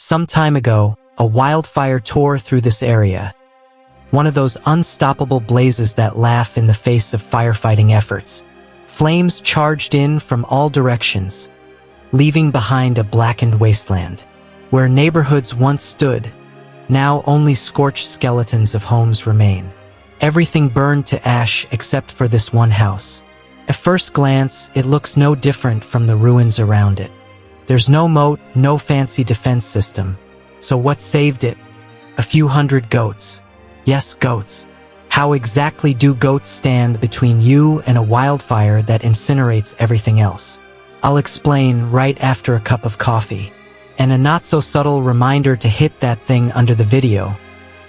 Some time ago, a wildfire tore through this area. One of those unstoppable blazes that laugh in the face of firefighting efforts. Flames charged in from all directions, leaving behind a blackened wasteland. Where neighborhoods once stood, now only scorched skeletons of homes remain. Everything burned to ash except for this one house. At first glance, it looks no different from the ruins around it. There's no moat, no fancy defense system. So what saved it? A few hundred goats. Yes, goats. How exactly do goats stand between you and a wildfire that incinerates everything else? I'll explain right after a cup of coffee. And a not-so-subtle reminder to hit that thing under the video,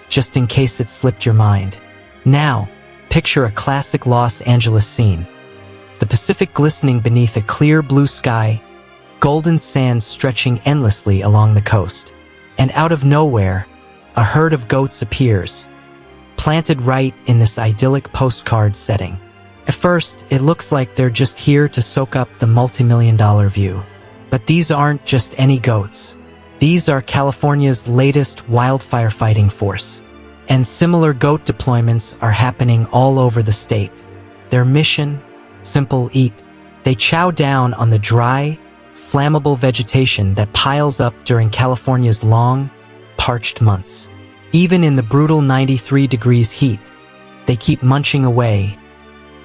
just in case it slipped your mind. Now, picture a classic Los Angeles scene. The Pacific glistening beneath a clear blue sky, golden sands stretching endlessly along the coast. And out of nowhere, a herd of goats appears, planted right in this idyllic postcard setting. At first, it looks like they're just here to soak up the multi-million-dollar view. But these aren't just any goats. These are California's latest wildfire fighting force. And similar goat deployments are happening all over the state. Their mission? Simple: eat. They chow down on the dry, flammable vegetation that piles up during California's long, parched months. Even in the brutal 93 degrees heat, they keep munching away.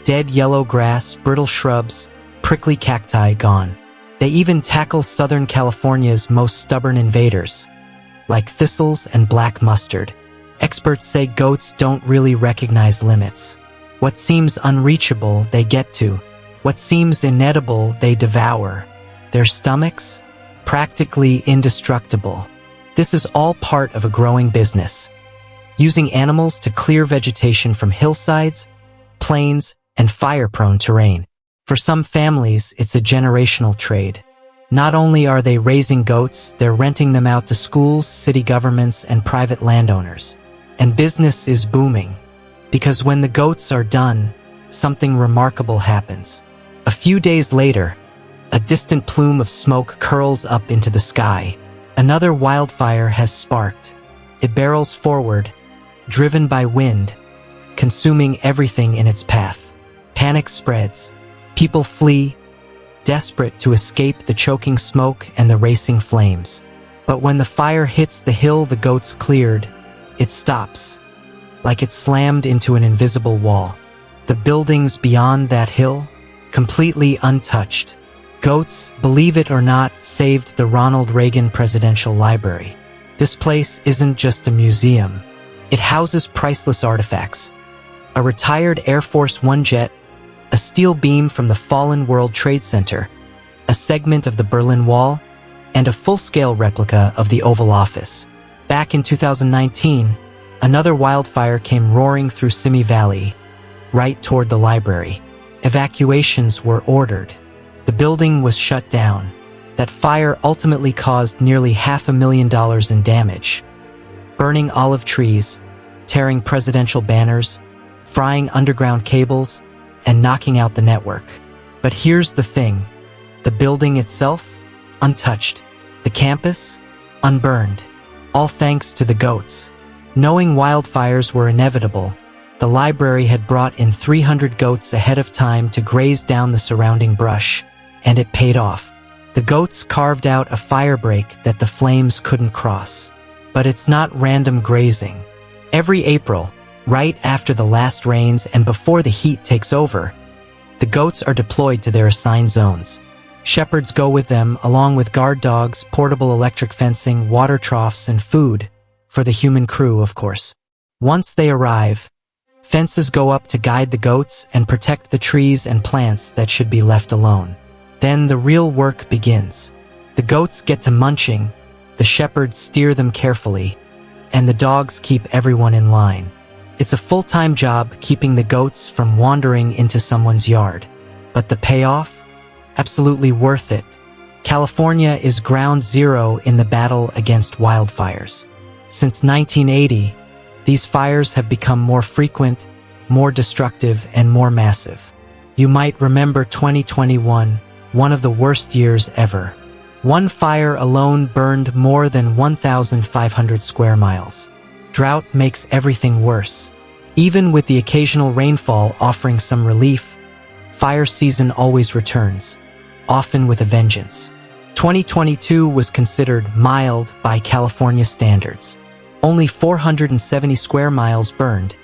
Dead yellow grass, brittle shrubs, prickly cacti gone. They even tackle Southern California's most stubborn invaders, like thistles and black mustard. Experts say goats don't really recognize limits. What seems unreachable, they get to. What seems inedible, they devour. Their stomachs? Practically indestructible. This is all part of a growing business, using animals to clear vegetation from hillsides, plains, and fire-prone terrain. For some families, it's a generational trade. Not only are they raising goats, they're renting them out to schools, city governments, and private landowners. And business is booming, because when the goats are done, something remarkable happens. A few days later, a distant plume of smoke curls up into the sky. Another wildfire has sparked. It barrels forward, driven by wind, consuming everything in its path. Panic spreads. People flee, desperate to escape the choking smoke and the racing flames. But when the fire hits the hill the goats cleared, it stops, like it slammed into an invisible wall. The buildings beyond that hill, completely untouched. Goats, believe it or not, saved the Ronald Reagan Presidential Library. This place isn't just a museum. It houses priceless artifacts. A retired Air Force One jet, a steel beam from the fallen World Trade Center, a segment of the Berlin Wall, and a full-scale replica of the Oval Office. Back in 2019, another wildfire came roaring through Simi Valley, right toward the library. Evacuations were ordered. The building was shut down. That fire ultimately caused nearly $500,000 in damage, burning olive trees, tearing presidential banners, frying underground cables, and knocking out the network. But here's the thing. The building itself? Untouched. The campus? Unburned. All thanks to the goats. Knowing wildfires were inevitable, the library had brought in 300 goats ahead of time to graze down the surrounding brush, and it paid off. The goats carved out a firebreak that the flames couldn't cross. But it's not random grazing. Every April, right after the last rains and before the heat takes over, the goats are deployed to their assigned zones. Shepherds go with them, along with guard dogs, portable electric fencing, water troughs, and food, for the human crew, of course. Once they arrive, fences go up to guide the goats and protect the trees and plants that should be left alone. Then the real work begins. The goats get to munching, the shepherds steer them carefully, and the dogs keep everyone in line. It's a full-time job keeping the goats from wandering into someone's yard. But the payoff? Absolutely worth it. California is ground zero in the battle against wildfires. Since 1980, these fires have become more frequent, more destructive, and more massive. You might remember 2021, one of the worst years ever. One fire alone burned more than 1,500 square miles. Drought makes everything worse. Even with the occasional rainfall offering some relief, fire season always returns, often with a vengeance. 2022 was considered mild by California standards. Only 470 square miles burned,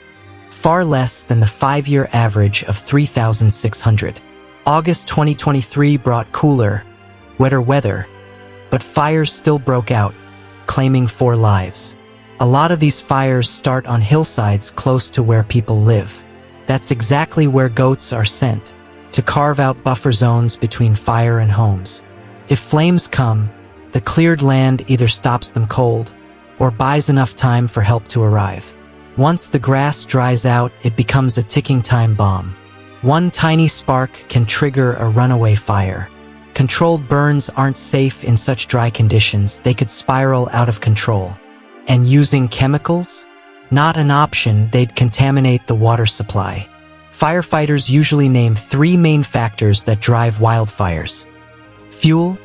far less than the 5-year average of 3,600. August 2023 brought cooler, wetter weather, but fires still broke out, claiming 4 lives. A lot of these fires start on hillsides close to where people live. That's exactly where goats are sent, to carve out buffer zones between fire and homes. If flames come, the cleared land either stops them cold or buys enough time for help to arrive. Once the grass dries out, it becomes a ticking time bomb. One tiny spark can trigger a runaway fire. Controlled burns aren't safe in such dry conditions. They could spiral out of control. And using chemicals? Not an option. They'd contaminate the water supply. Firefighters usually name 3 main factors that drive wildfires: fuel,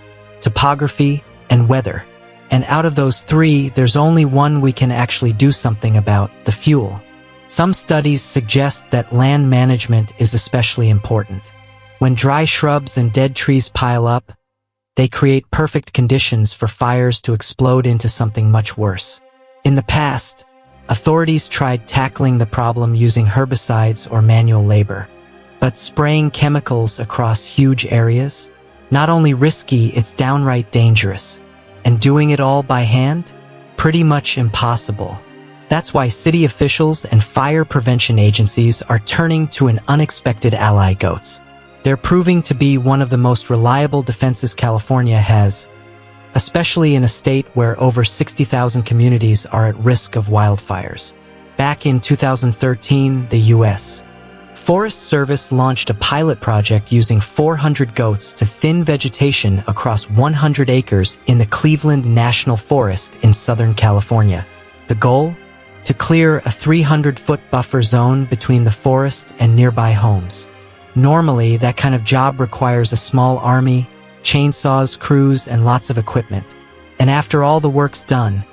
topography, and weather. And out of those 3, there's only one we can actually do something about: the fuel. Some studies suggest that land management is especially important. When dry shrubs and dead trees pile up, they create perfect conditions for fires to explode into something much worse. In the past, authorities tried tackling the problem using herbicides or manual labor. But spraying chemicals across huge areas? Not only risky, it's downright dangerous. And doing it all by hand? Pretty much impossible. That's why city officials and fire prevention agencies are turning to an unexpected ally: goats. They're proving to be one of the most reliable defenses California has, especially in a state where over 60,000 communities are at risk of wildfires. Back in 2013, the U.S. Forest Service launched a pilot project using 400 goats to thin vegetation across 100 acres in the Cleveland National Forest in Southern California. The goal? To clear a 300-foot buffer zone between the forest and nearby homes. Normally, that kind of job requires a small army, chainsaws, crews, and lots of equipment. And after all the work's done,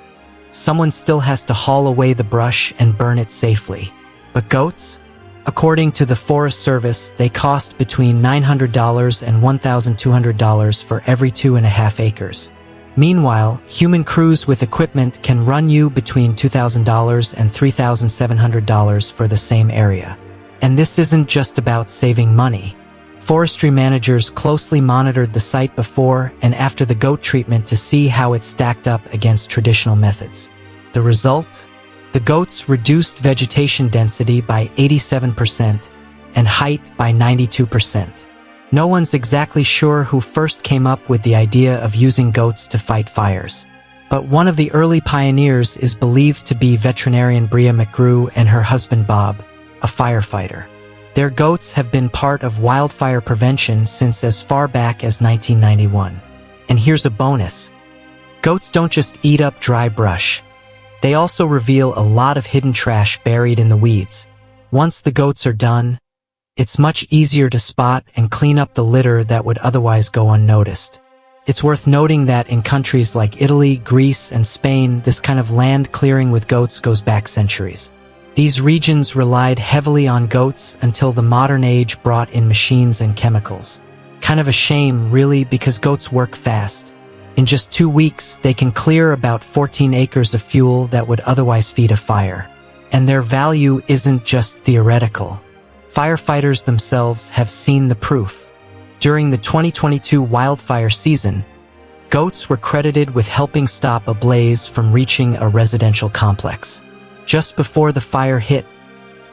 someone still has to haul away the brush and burn it safely. But goats? According to the Forest Service, they cost between $900 and $1,200 for every 2.5 acres. Meanwhile, human crews with equipment can run you between $2,000 and $3,700 for the same area. And this isn't just about saving money. Forestry managers closely monitored the site before and after the goat treatment to see how it stacked up against traditional methods. The result? The goats reduced vegetation density by 87% and height by 92%. No one's exactly sure who first came up with the idea of using goats to fight fires. But one of the early pioneers is believed to be veterinarian Bria McGrew and her husband Bob, a firefighter. Their goats have been part of wildfire prevention since as far back as 1991. And here's a bonus. Goats don't just eat up dry brush. They also reveal a lot of hidden trash buried in the weeds. Once the goats are done, it's much easier to spot and clean up the litter that would otherwise go unnoticed. It's worth noting that in countries like Italy, Greece, and Spain, this kind of land clearing with goats goes back centuries. These regions relied heavily on goats until the modern age brought in machines and chemicals. Kind of a shame, really, because goats work fast. In just 2 weeks, they can clear about 14 acres of fuel that would otherwise feed a fire. And their value isn't just theoretical. Firefighters themselves have seen the proof. During the 2022 wildfire season, goats were credited with helping stop a blaze from reaching a residential complex. Just before the fire hit,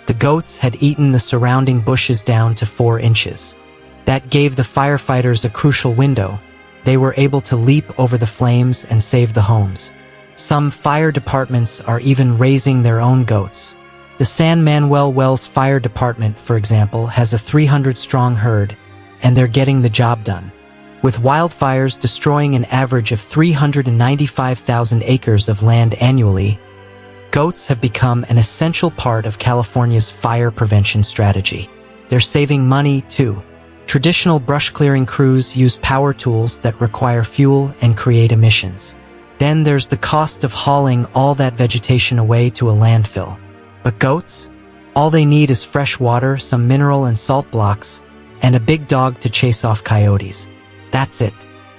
the goats had eaten the surrounding bushes down to 4 inches. That gave the firefighters a crucial window. They were able to leap over the flames and save the homes. Some fire departments are even raising their own goats. The San Manuel Wells Fire Department, for example, has a 300-strong herd, and they're getting the job done. With wildfires destroying an average of 395,000 acres of land annually, goats have become an essential part of California's fire prevention strategy. They're saving money, too. Traditional brush-clearing crews use power tools that require fuel and create emissions. Then there's the cost of hauling all that vegetation away to a landfill. But goats? All they need is fresh water, some mineral and salt blocks, and a big dog to chase off coyotes. That's it.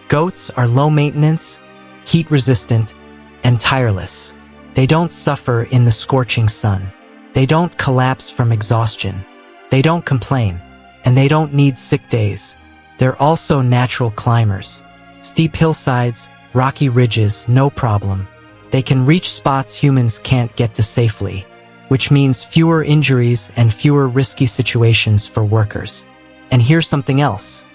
Goats are low maintenance, heat-resistant, and tireless. They don't suffer in the scorching sun. They don't collapse from exhaustion. They don't complain. And they don't need sick days. They're also natural climbers. Steep hillsides, rocky ridges, no problem. They can reach spots humans can't get to safely, which means fewer injuries and fewer risky situations for workers. And here's something else.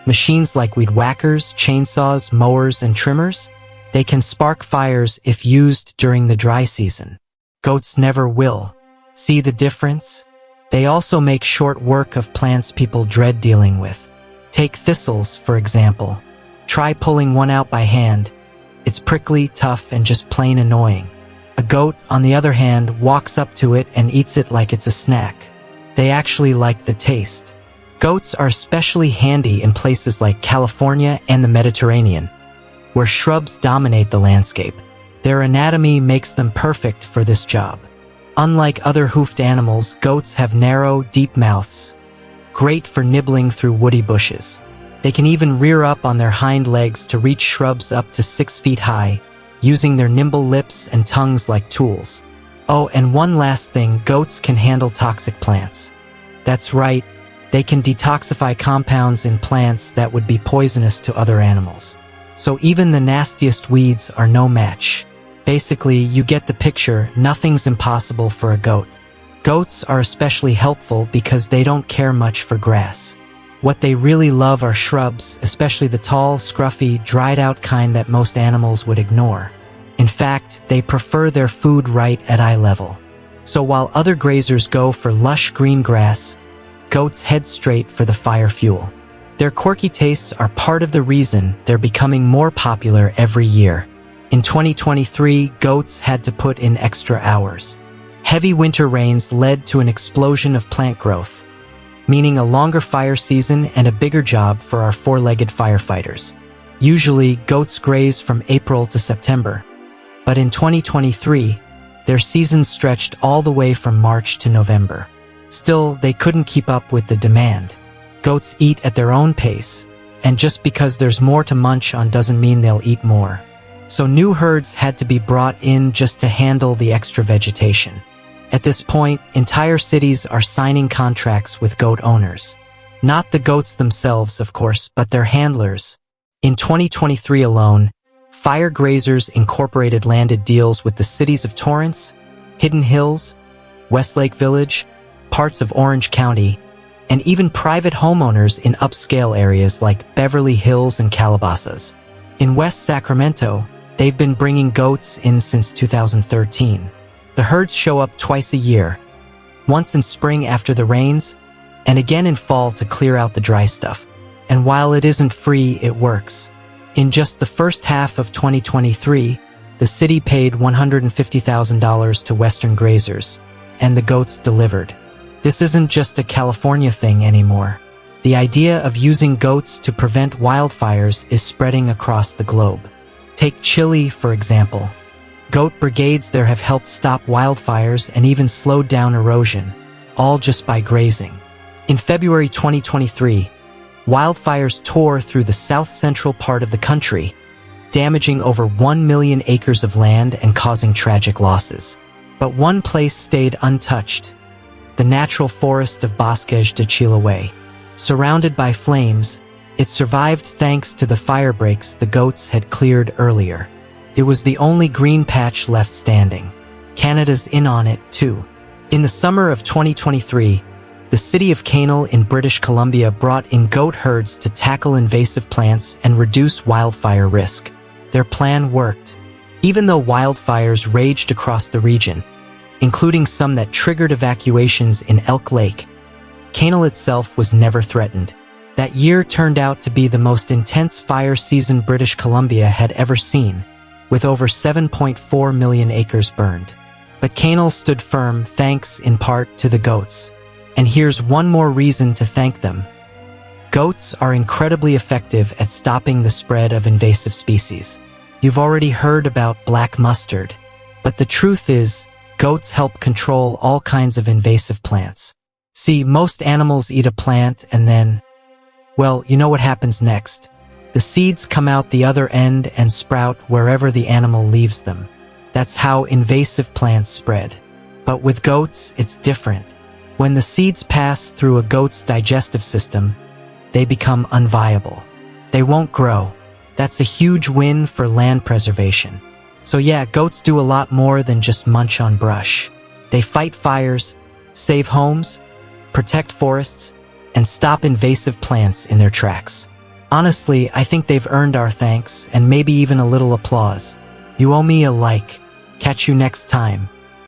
Machines like weed whackers, chainsaws, mowers, and trimmers, they can spark fires if used during the dry season. Goats never will. See the difference? They also make short work of plants people dread dealing with. Take thistles, for example. Try pulling one out by hand. It's prickly, tough, and just plain annoying. A goat, on the other hand, walks up to it and eats it like it's a snack. They actually like the taste. Goats are especially handy in places like California and the Mediterranean, where shrubs dominate the landscape. Their anatomy makes them perfect for this job. Unlike other hoofed animals, goats have narrow, deep mouths, great for nibbling through woody bushes. They can even rear up on their hind legs to reach shrubs up to 6 feet high, using their nimble lips and tongues like tools. Oh, and one last thing, goats can handle toxic plants. That's right, they can detoxify compounds in plants that would be poisonous to other animals. So even the nastiest weeds are no match. Basically, you get the picture, nothing's impossible for a goat. Goats are especially helpful because they don't care much for grass. What they really love are shrubs, especially the tall, scruffy, dried-out kind that most animals would ignore. In fact, they prefer their food right at eye level. So while other grazers go for lush green grass, goats head straight for the fire fuel. Their quirky tastes are part of the reason they're becoming more popular every year. In 2023, goats had to put in extra hours. Heavy winter rains led to an explosion of plant growth, meaning a longer fire season and a bigger job for our four-legged firefighters. Usually, goats graze from April to September, but in 2023, their season stretched all the way from March to November. Still, they couldn't keep up with the demand. Goats eat at their own pace, and just because there's more to munch on doesn't mean they'll eat more. So new herds had to be brought in just to handle the extra vegetation. At this point, entire cities are signing contracts with goat owners. Not the goats themselves, of course, but their handlers. In 2023 alone, Fire Grazers Incorporated landed deals with the cities of Torrance, Hidden Hills, Westlake Village, parts of Orange County, and even private homeowners in upscale areas like Beverly Hills and Calabasas. In West Sacramento, they've been bringing goats in since 2013. The herds show up twice a year, once in spring after the rains, and again in fall to clear out the dry stuff. And while it isn't free, it works. In just the first half of 2023, the city paid $150,000 to Western grazers, and the goats delivered. This isn't just a California thing anymore. The idea of using goats to prevent wildfires is spreading across the globe. Take Chile, for example. Goat brigades there have helped stop wildfires and even slowed down erosion, all just by grazing. In February 2023, wildfires tore through the south-central part of the country, damaging over 1 million acres of land and causing tragic losses. But one place stayed untouched: the natural forest of Bosques de Chiloé. Surrounded by flames, it survived thanks to the fire breaks the goats had cleared earlier. It was the only green patch left standing. Canada's in on it, too. In the summer of 2023, the city of Canal in British Columbia brought in goat herds to tackle invasive plants and reduce wildfire risk. Their plan worked. Even though wildfires raged across the region, including some that triggered evacuations in Elk Lake, Canal itself was never threatened. That year turned out to be the most intense fire season British Columbia had ever seen, with over 7.4 million acres burned. But Canal stood firm thanks in part to the goats. And here's one more reason to thank them. Goats are incredibly effective at stopping the spread of invasive species. You've already heard about black mustard, but the truth is, goats help control all kinds of invasive plants. See, most animals eat a plant and then, well, you know what happens next. The seeds come out the other end and sprout wherever the animal leaves them. That's how invasive plants spread. But with goats, it's different. When the seeds pass through a goat's digestive system, they become unviable. They won't grow. That's a huge win for land preservation. So yeah, goats do a lot more than just munch on brush. They fight fires, save homes, protect forests, and stop invasive plants in their tracks. Honestly, I think they've earned our thanks and maybe even a little applause. You owe me a like. Catch you next time.